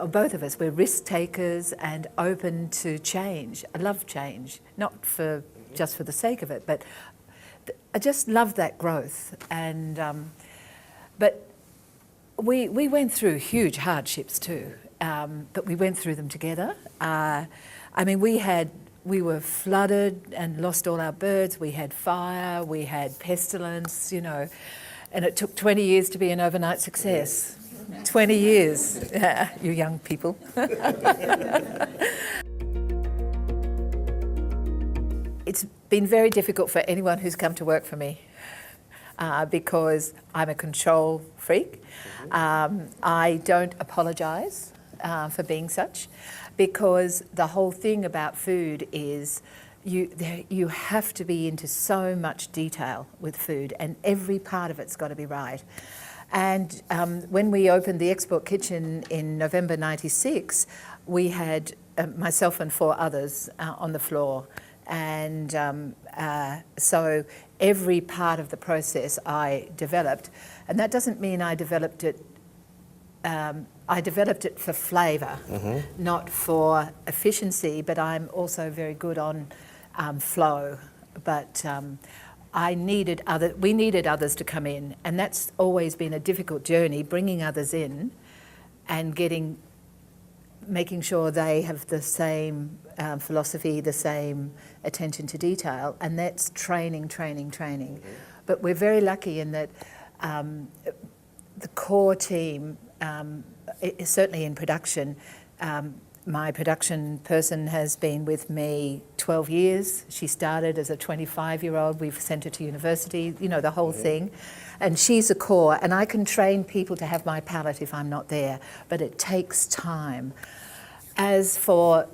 well, both of us, we're risk takers and open to change. I love change, not just for the sake of it, but I just love that growth. And but we went through huge hardships too, but we went through them together. I mean, we were flooded and lost all our birds. We had fire, we had pestilence, you know, and it took 20 years to be an overnight success. 20 years, you young people. It's been very difficult for anyone who's come to work for me because I'm a control freak. I don't apologise for being such, because the whole thing about food is you have to be into so much detail with food, and every part of it's got to be right. And when we opened the export kitchen in November '96, we had myself and 4 others on the floor. And so every part of the process I developed, and that doesn't mean I developed it for flavour, not for efficiency, but I'm also very good on flow. But we needed others to come in, and that's always been a difficult journey, bringing others in and making sure they have the same philosophy, the same attention to detail, and that's training. But we're very lucky in that the core team, certainly in production, my production person has been with me 12 years. She started as a 25-year-old. We've sent her to university, you know, the whole thing. And she's a core, and I can train people to have my palate if I'm not there, but it takes time. As for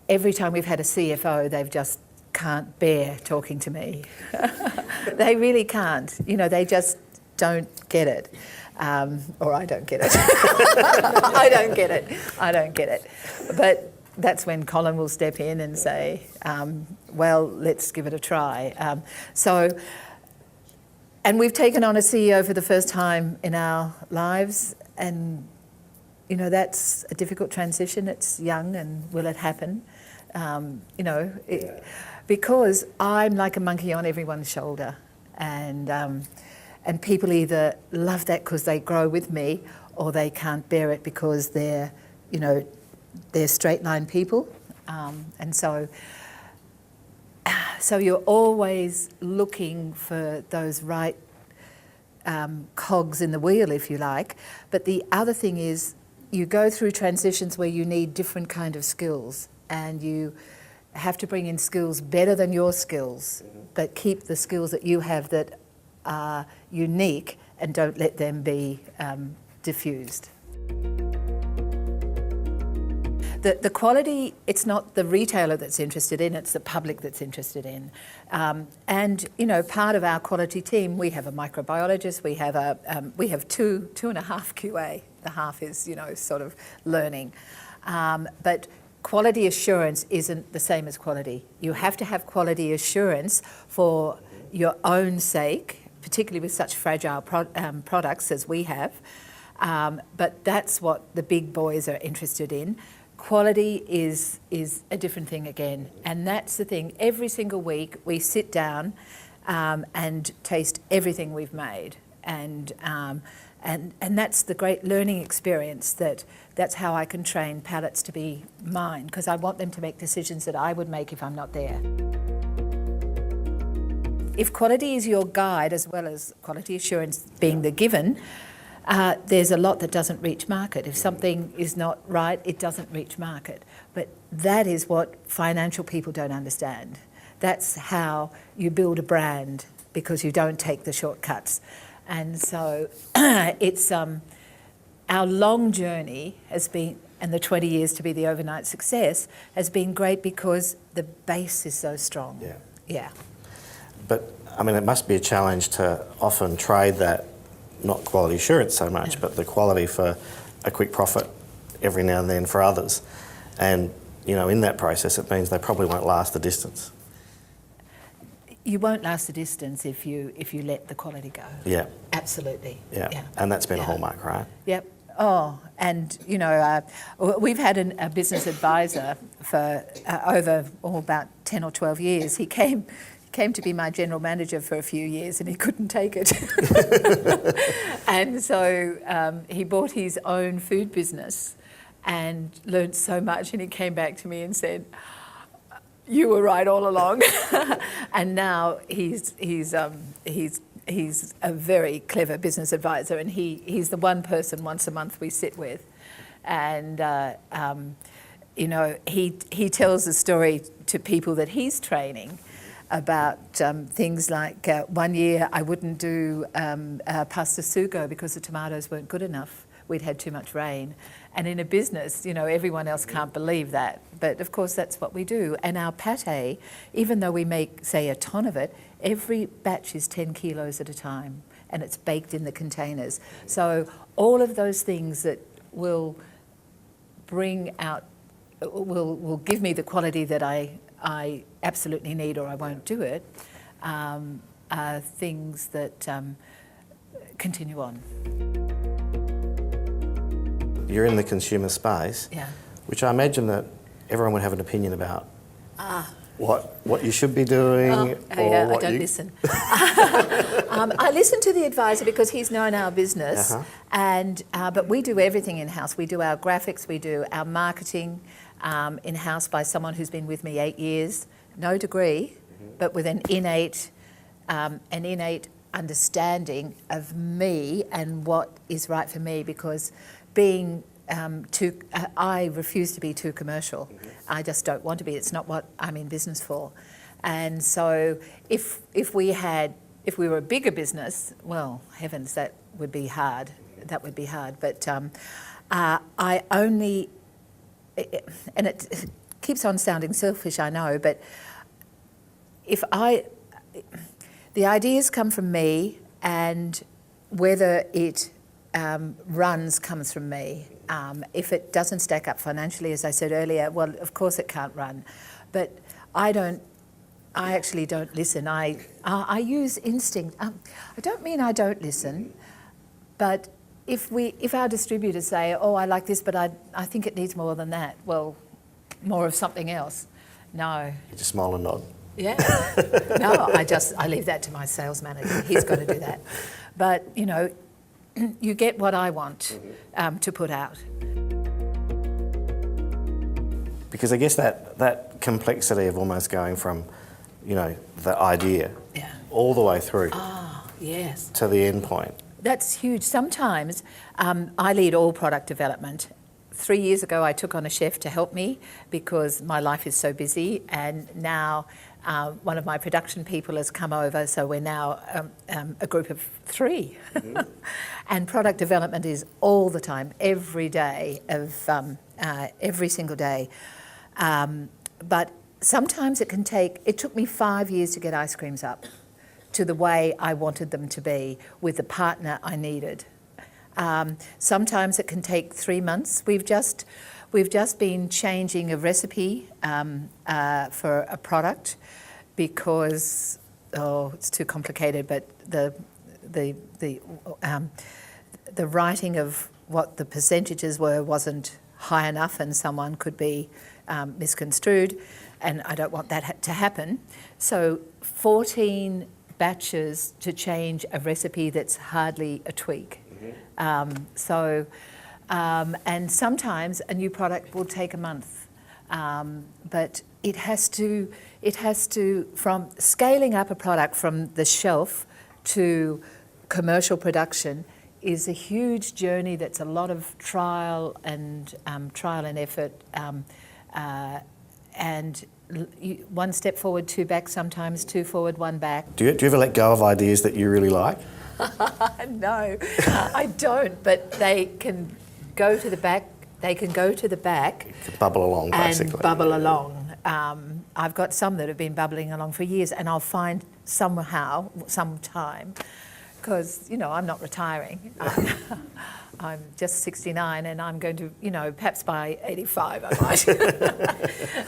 every time we've had a CFO, they've just can't bear talking to me. They really can't. You know, they just don't get it. Or I don't get it. I don't get it. But that's when Colin will step in and say, well, let's give it a try. And we've taken on a CEO for the first time in our lives, and you know, that's a difficult transition. It's young, and will it happen? Because I'm like a monkey on everyone's shoulder, and people either love that because they grow with me, or they can't bear it because they're straight line people, and so you're always looking for those right cogs in the wheel, if you like. But the other thing is, you go through transitions where you need different kind of skills, and you have to bring in skills better than your skills, but keep the skills that you have that are unique, and don't let them be diffused. The quality, it's not the retailer that's interested in, it's the public that's interested in. And you know, part of our quality team, we have a microbiologist, we have two and a half QA. The half is, you know, sort of learning. But quality assurance isn't the same as quality. You have to have quality assurance for your own sake, particularly with such fragile products as we have. But that's what the big boys are interested in. Quality is a different thing again, and that's the thing. Every single week we sit down and taste everything we've made, and that's the great learning experience. That's how I can train palates to be mine, because I want them to make decisions that I would make if I'm not there. If quality is your guide, as well as quality assurance being the given, there's a lot that doesn't reach market. If something is not right, it doesn't reach market. But that is what financial people don't understand. That's how you build a brand, because you don't take the shortcuts. And so it's our long journey has been, and the 20 years to be the overnight success has been great because the base is so strong. Yeah. But I mean, it must be a challenge to often trade that, not quality assurance so much, but the quality for a quick profit every now and then for others. And, you know, in that process, it means they probably won't last the distance. You won't last the distance if you let the quality go. Yeah. Absolutely. Yeah. And that's been a hallmark, right? Yep. Oh, and we've had a business advisor for over about 10 or 12 years. He came to be my general manager for a few years, and he couldn't take it. And so he bought his own food business and learnt so much, and he came back to me and said, "You were right all along." And now he's a very clever business advisor, and he's the one person once a month we sit with. And he tells a story to people that he's training about things like one year I wouldn't do pasta sugo because the tomatoes weren't good enough. We'd had too much rain. And in a business, everyone else can't believe that. But of course, that's what we do. And our pate, even though we make, say, a ton of it, every batch is 10 kilos at a time, and it's baked in the containers. So all of those things that will bring out, will give me the quality that I absolutely need, or I won't do it, are things that continue on. You're in the consumer space, Yeah. which I imagine that everyone would have an opinion about. What you should be doing, I don't listen. I listen to the advisor because he's known our business, but we do everything in-house. We do our graphics, we do our marketing in-house by someone who's been with me 8 years, no degree, but with an innate understanding of me and what is right for me, because being I refuse to be too commercial. I just don't want to be. It's not what I'm in business for. And so if we were a bigger business, well, heavens, that would be hard. That would be hard. But I only, and it keeps on sounding selfish, I know, but the ideas come from me, and whether it runs comes from me. If it doesn't stack up financially, as I said earlier, well, of course it can't run. But I actually don't listen. I use instinct. I don't mean I don't listen, but if our distributors say, "Oh, I like this, but I think it needs more than that," well, more of something else. No. You just smile and nod. Yeah. No, I leave that to my sales manager. He's got to do that. But you get what I want to put out. Because I guess that complexity of almost going from, the idea all the way through Yes. to the end point. That's huge. Sometimes I lead all product development. 3 years ago, I took on a chef to help me because my life is so busy, and now one of my production people has come over, so we're now a group of 3. And product development is all the time, every day, every single day. But sometimes it took me 5 years to get ice creams up to the way I wanted them to be with the partner I needed. Sometimes it can take 3 months. We've just been changing a recipe for a product because it's too complicated. But the writing of what the percentages wasn't high enough, and someone could be misconstrued, and I don't want that to happen. So 14 batches to change a recipe that's hardly a tweak. And sometimes a new product will take a month, but it has to, from scaling up a product from the shelf to commercial production is a huge journey. That's a lot of trial and effort, and one step forward, 2 back, sometimes 2 forward, 1 back. Do you ever let go of ideas that you really like? No, I don't. But they can go to the back. They can go to the back. Bubble along, basically. And bubble along. I've got some that have been bubbling along for years, and I'll find sometime, because I'm not retiring. I'm just 69, and I'm going to, perhaps by 85 I might,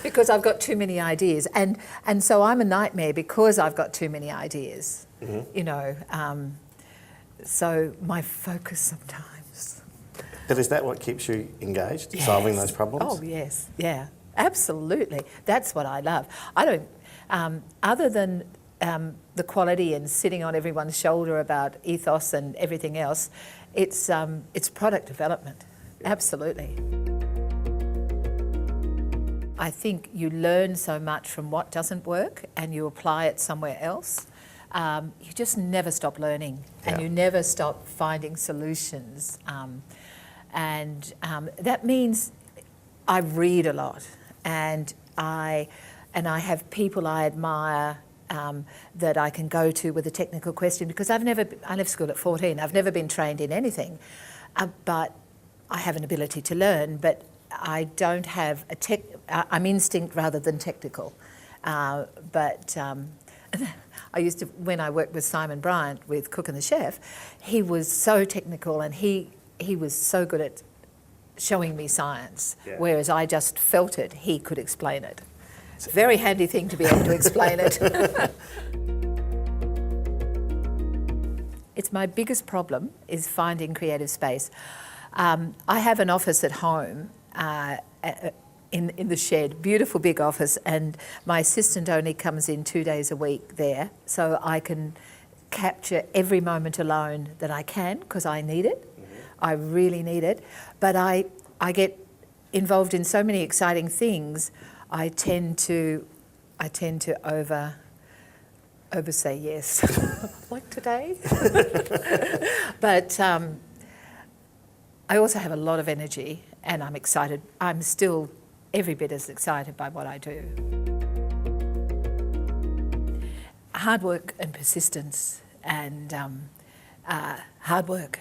because I've got too many ideas, and so I'm a nightmare because I've got too many ideas. So my focus sometimes But is that what keeps you engaged, solving those problems? Oh, yes, yeah, absolutely. That's what I love. I don't, other than the quality and sitting on everyone's shoulder about ethos and everything else, it's product development, absolutely. I think you learn so much from what doesn't work and you apply it somewhere else. You just never stop learning and you never stop finding solutions. And that means I read a lot and I have people I admire that I can go to with a technical question, because I left school at 14. I've never been trained in anything, but I have an ability to learn, but I don't have I'm instinct rather than technical. But I used to, when I worked with Simon Bryant with Cook and the Chef, he was so technical and he was so good at showing me science, whereas I just felt it, he could explain it. It's a very handy thing to be able to explain it. It's my biggest problem is finding creative space. I have an office at home in the shed, beautiful big office, and my assistant only comes in 2 days a week there, so I can capture every moment alone that I can, because I need it. I really need it. But I get involved in so many exciting things, I tend to over say yes, like today. But I also have a lot of energy and I'm excited. I'm still every bit as excited by what I do. Hard work and persistence and hard work.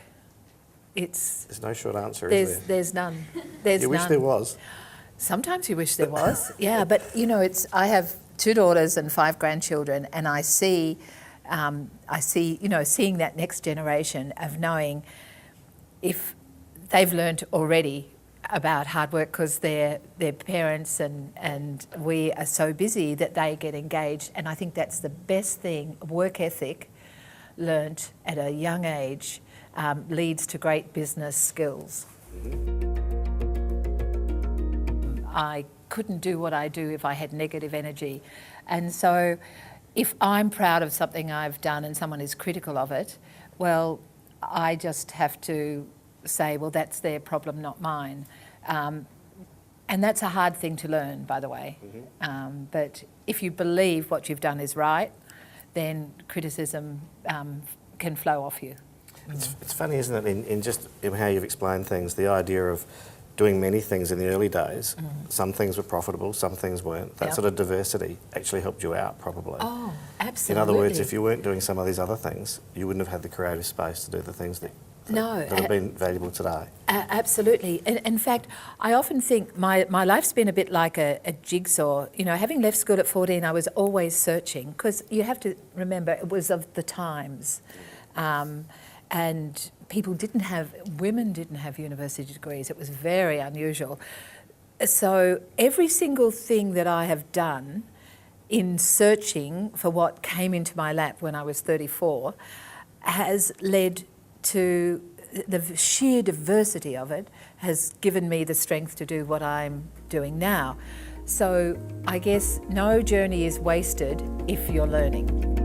There's no short answer, is there? There's none. There's you wish none. there was. Sometimes you wish there was, yeah. But you know, I have 2 daughters and 5 grandchildren, and I see, seeing that next generation of knowing if they've learnt already about hard work, because their parents and we are so busy that they get engaged, and I think that's the best thing. Work ethic learnt at a young age leads to great business skills. I couldn't do what I do if I had negative energy. And so if I'm proud of something I've done and someone is critical of it, well, I just have to say, well, that's their problem, not mine. And that's a hard thing to learn, by the way. But if you believe what you've done is right, then criticism can flow off you. It's funny, isn't it, in how you've explained things, the idea of doing many things in the early days. Some things were profitable, some things weren't. That sort of diversity actually helped you out, probably. Oh, absolutely. In other words, if you weren't doing some of these other things, you wouldn't have had the creative space to do the things that have been valuable today. Absolutely. In fact, I often think my life's been a bit like a jigsaw. You know, having left school at 14, I was always searching, because you have to remember it was of the times. And women didn't have university degrees. It was very unusual. So every single thing that I have done in searching for what came into my lap when I was 34 has led to the sheer diversity of it has given me the strength to do what I'm doing now. So I guess no journey is wasted if you're learning.